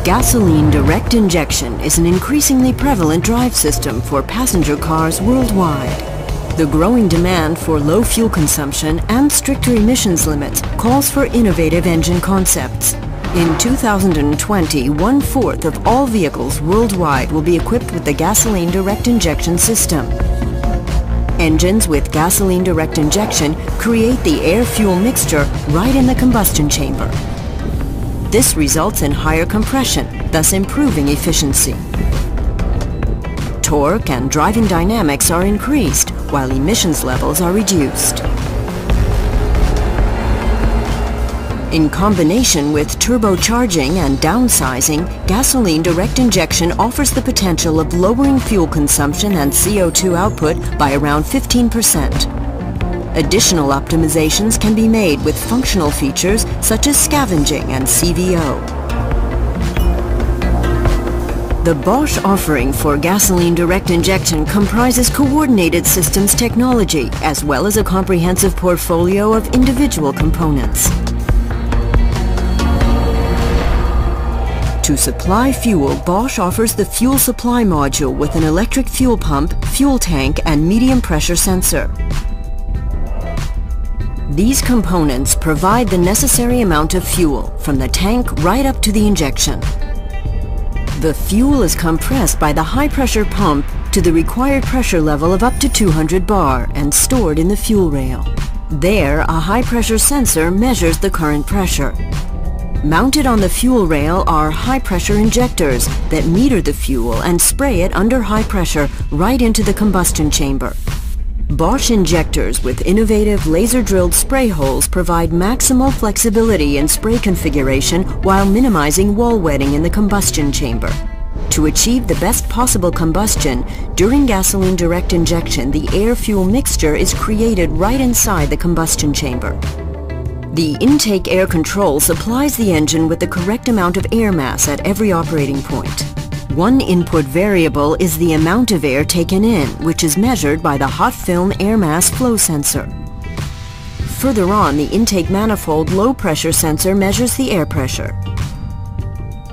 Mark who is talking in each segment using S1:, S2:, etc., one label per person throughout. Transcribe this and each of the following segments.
S1: Gasoline direct injection is an increasingly prevalent drive system for passenger cars worldwide. The growing demand for low fuel consumption and stricter emissions limits calls for innovative engine concepts. In 2020, 1/4 of all vehicles worldwide will be equipped with the gasoline direct injection system. Engines with gasoline direct injection create the air-fuel mixture right in the combustion chamber. This results in higher compression, thus improving efficiency. Torque and driving dynamics are increased, while emissions levels are reduced. In combination with turbocharging and downsizing, gasoline direct injection offers the potential of lowering fuel consumption and CO2 output by around 15%. Additional optimizations can be made with functional features such as scavenging and CVO. The Bosch offering for gasoline direct injection comprises coordinated systems technology as well as a comprehensive portfolio of individual components. To supply fuel, Bosch offers the fuel supply module with an electric fuel pump, fuel tank, and medium pressure sensor. These components provide the necessary amount of fuel from the tank right up to the injection. The fuel is compressed by the high-pressure pump to the required pressure level of up to 200 bar and stored in the fuel rail. There, a high-pressure sensor measures the current pressure. Mounted on the fuel rail are high-pressure injectors that meter the fuel and spray it under high pressure right into the combustion chamber. Bosch injectors with innovative laser-drilled spray holes provide maximal flexibility in spray configuration while minimizing wall wetting in the combustion chamber. To achieve the best possible combustion, during gasoline direct injection, the air-fuel mixture is created right inside the combustion chamber. The intake air control supplies the engine with the correct amount of air mass at every operating point. One input variable is the amount of air taken in, which is measured by the hot film air mass flow sensor. Further on, the intake manifold low pressure sensor measures the air pressure.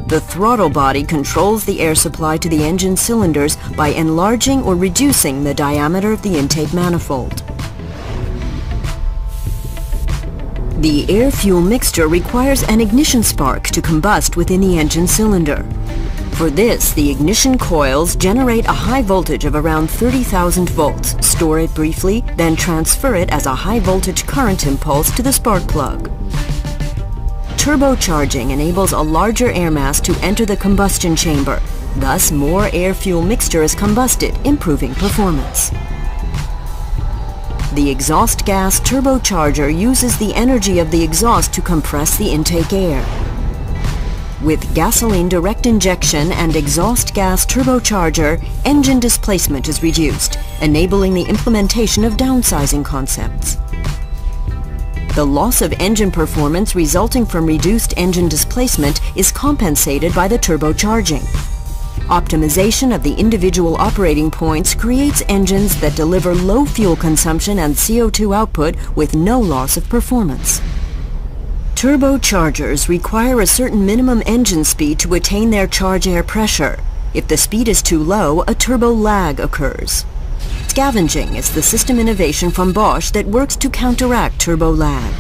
S1: The throttle body controls the air supply to the engine cylinders by enlarging or reducing the diameter of the intake manifold. The air-fuel mixture requires an ignition spark to combust within the engine cylinder. For this, the ignition coils generate a high voltage of around 30,000 volts, store it briefly, then transfer it as a high-voltage current impulse to the spark plug. Turbocharging enables a larger air mass to enter the combustion chamber. Thus, more air-fuel mixture is combusted, improving performance. The exhaust gas turbocharger uses the energy of the exhaust to compress the intake air. With gasoline direct injection and exhaust gas turbocharger, engine displacement is reduced, enabling the implementation of downsizing concepts. The loss of engine performance resulting from reduced engine displacement is compensated by the turbocharging. Optimization of the individual operating points creates engines that deliver low fuel consumption and CO2 output with no loss of performance. Turbochargers require a certain minimum engine speed to attain their charge air pressure. If the speed is too low, a turbo lag occurs. Scavenging is the system innovation from Bosch that works to counteract turbo lag.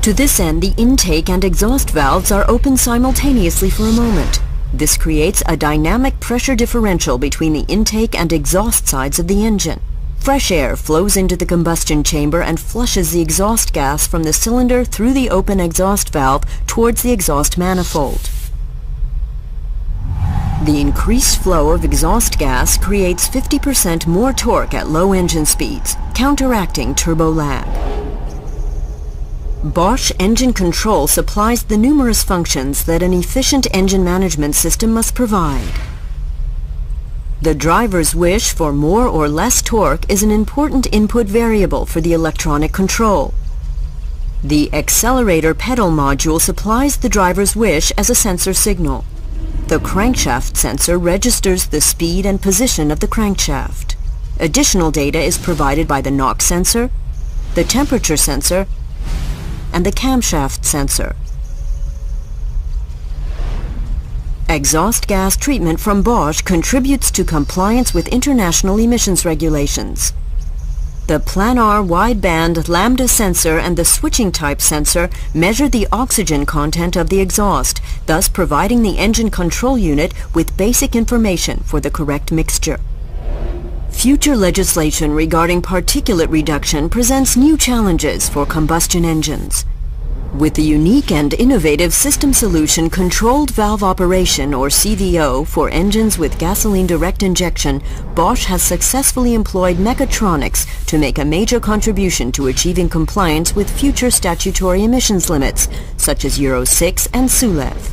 S1: To this end, the intake and exhaust valves are open simultaneously for a moment. This creates a dynamic pressure differential between the intake and exhaust sides of the engine. Fresh air flows into the combustion chamber and flushes the exhaust gas from the cylinder through the open exhaust valve towards the exhaust manifold. The increased flow of exhaust gas creates 50% more torque at low engine speeds, counteracting turbo lag. Bosch Engine Control supplies the numerous functions that an efficient engine management system must provide. The driver's wish for more or less torque is an important input variable for the electronic control. The accelerator pedal module supplies the driver's wish as a sensor signal. The crankshaft sensor registers the speed and position of the crankshaft. Additional data is provided by the knock sensor, the temperature sensor, and the camshaft sensor. Exhaust gas treatment from Bosch contributes to compliance with international emissions regulations. The planar wideband lambda sensor and the switching type sensor measure the oxygen content of the exhaust, thus providing the engine control unit with basic information for the correct mixture. Future legislation regarding particulate reduction presents new challenges for combustion engines. With the unique and innovative System Solution Controlled Valve Operation, or CVO, for engines with gasoline direct injection, Bosch has successfully employed mechatronics to make a major contribution to achieving compliance with future statutory emissions limits, such as Euro 6 and SULEV.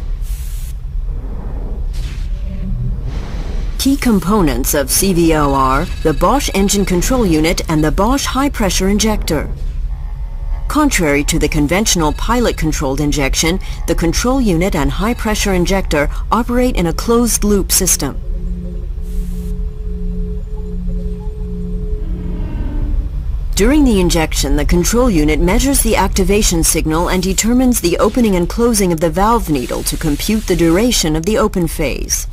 S1: Key components of CVO are the Bosch engine control unit and the Bosch high-pressure injector. Contrary to the conventional pilot-controlled injection, the control unit and high-pressure injector operate in a closed-loop system. During the injection, the control unit measures the activation signal and determines the opening and closing of the valve needle to compute the duration of the open phase.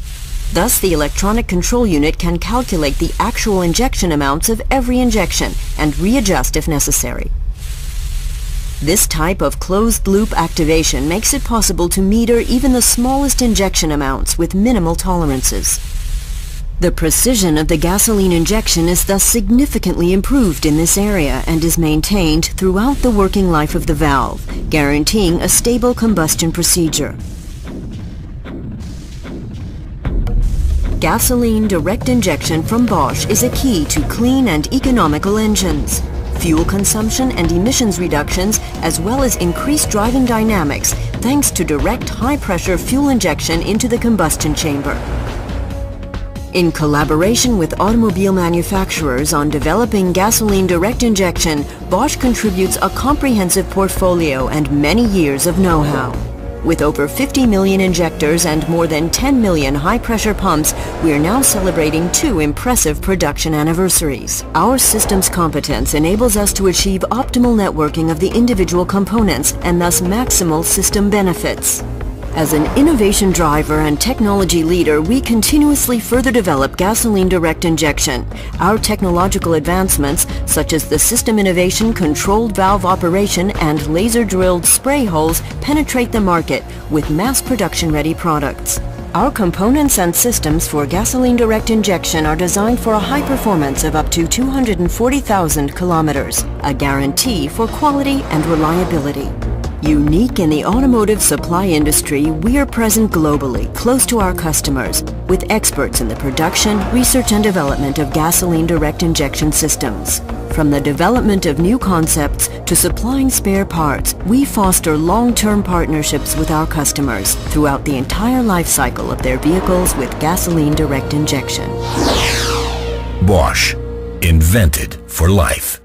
S1: Thus, the electronic control unit can calculate the actual injection amounts of every injection and readjust if necessary. This type of closed-loop activation makes it possible to meter even the smallest injection amounts with minimal tolerances. The precision of the gasoline injection is thus significantly improved in this area and is maintained throughout the working life of the valve, guaranteeing a stable combustion procedure. Gasoline direct injection from Bosch is a key to clean and economical engines. Fuel consumption and emissions reductions, as well as increased driving dynamics thanks to direct high-pressure fuel injection into the combustion chamber. In collaboration with automobile manufacturers on developing gasoline direct injection, Bosch contributes a comprehensive portfolio and many years of know-how. With over 50 million injectors and more than 10 million high-pressure pumps, we are now celebrating 2 impressive production anniversaries. Our systems competence enables us to achieve optimal networking of the individual components and thus maximal system benefits. As an innovation driver and technology leader, we continuously further develop gasoline direct injection. Our technological advancements, such as the system innovation controlled valve operation and laser-drilled spray holes, penetrate the market with mass production-ready products. Our components and systems for gasoline direct injection are designed for a high performance of up to 240,000 kilometers, a guarantee for quality and reliability. Unique in the automotive supply industry, we are present globally, close to our customers, with experts in the production, research and development of gasoline direct injection systems. From the development of new concepts to supplying spare parts, we foster long-term partnerships with our customers throughout the entire life cycle of their vehicles with gasoline direct injection.
S2: Bosch, invented for life.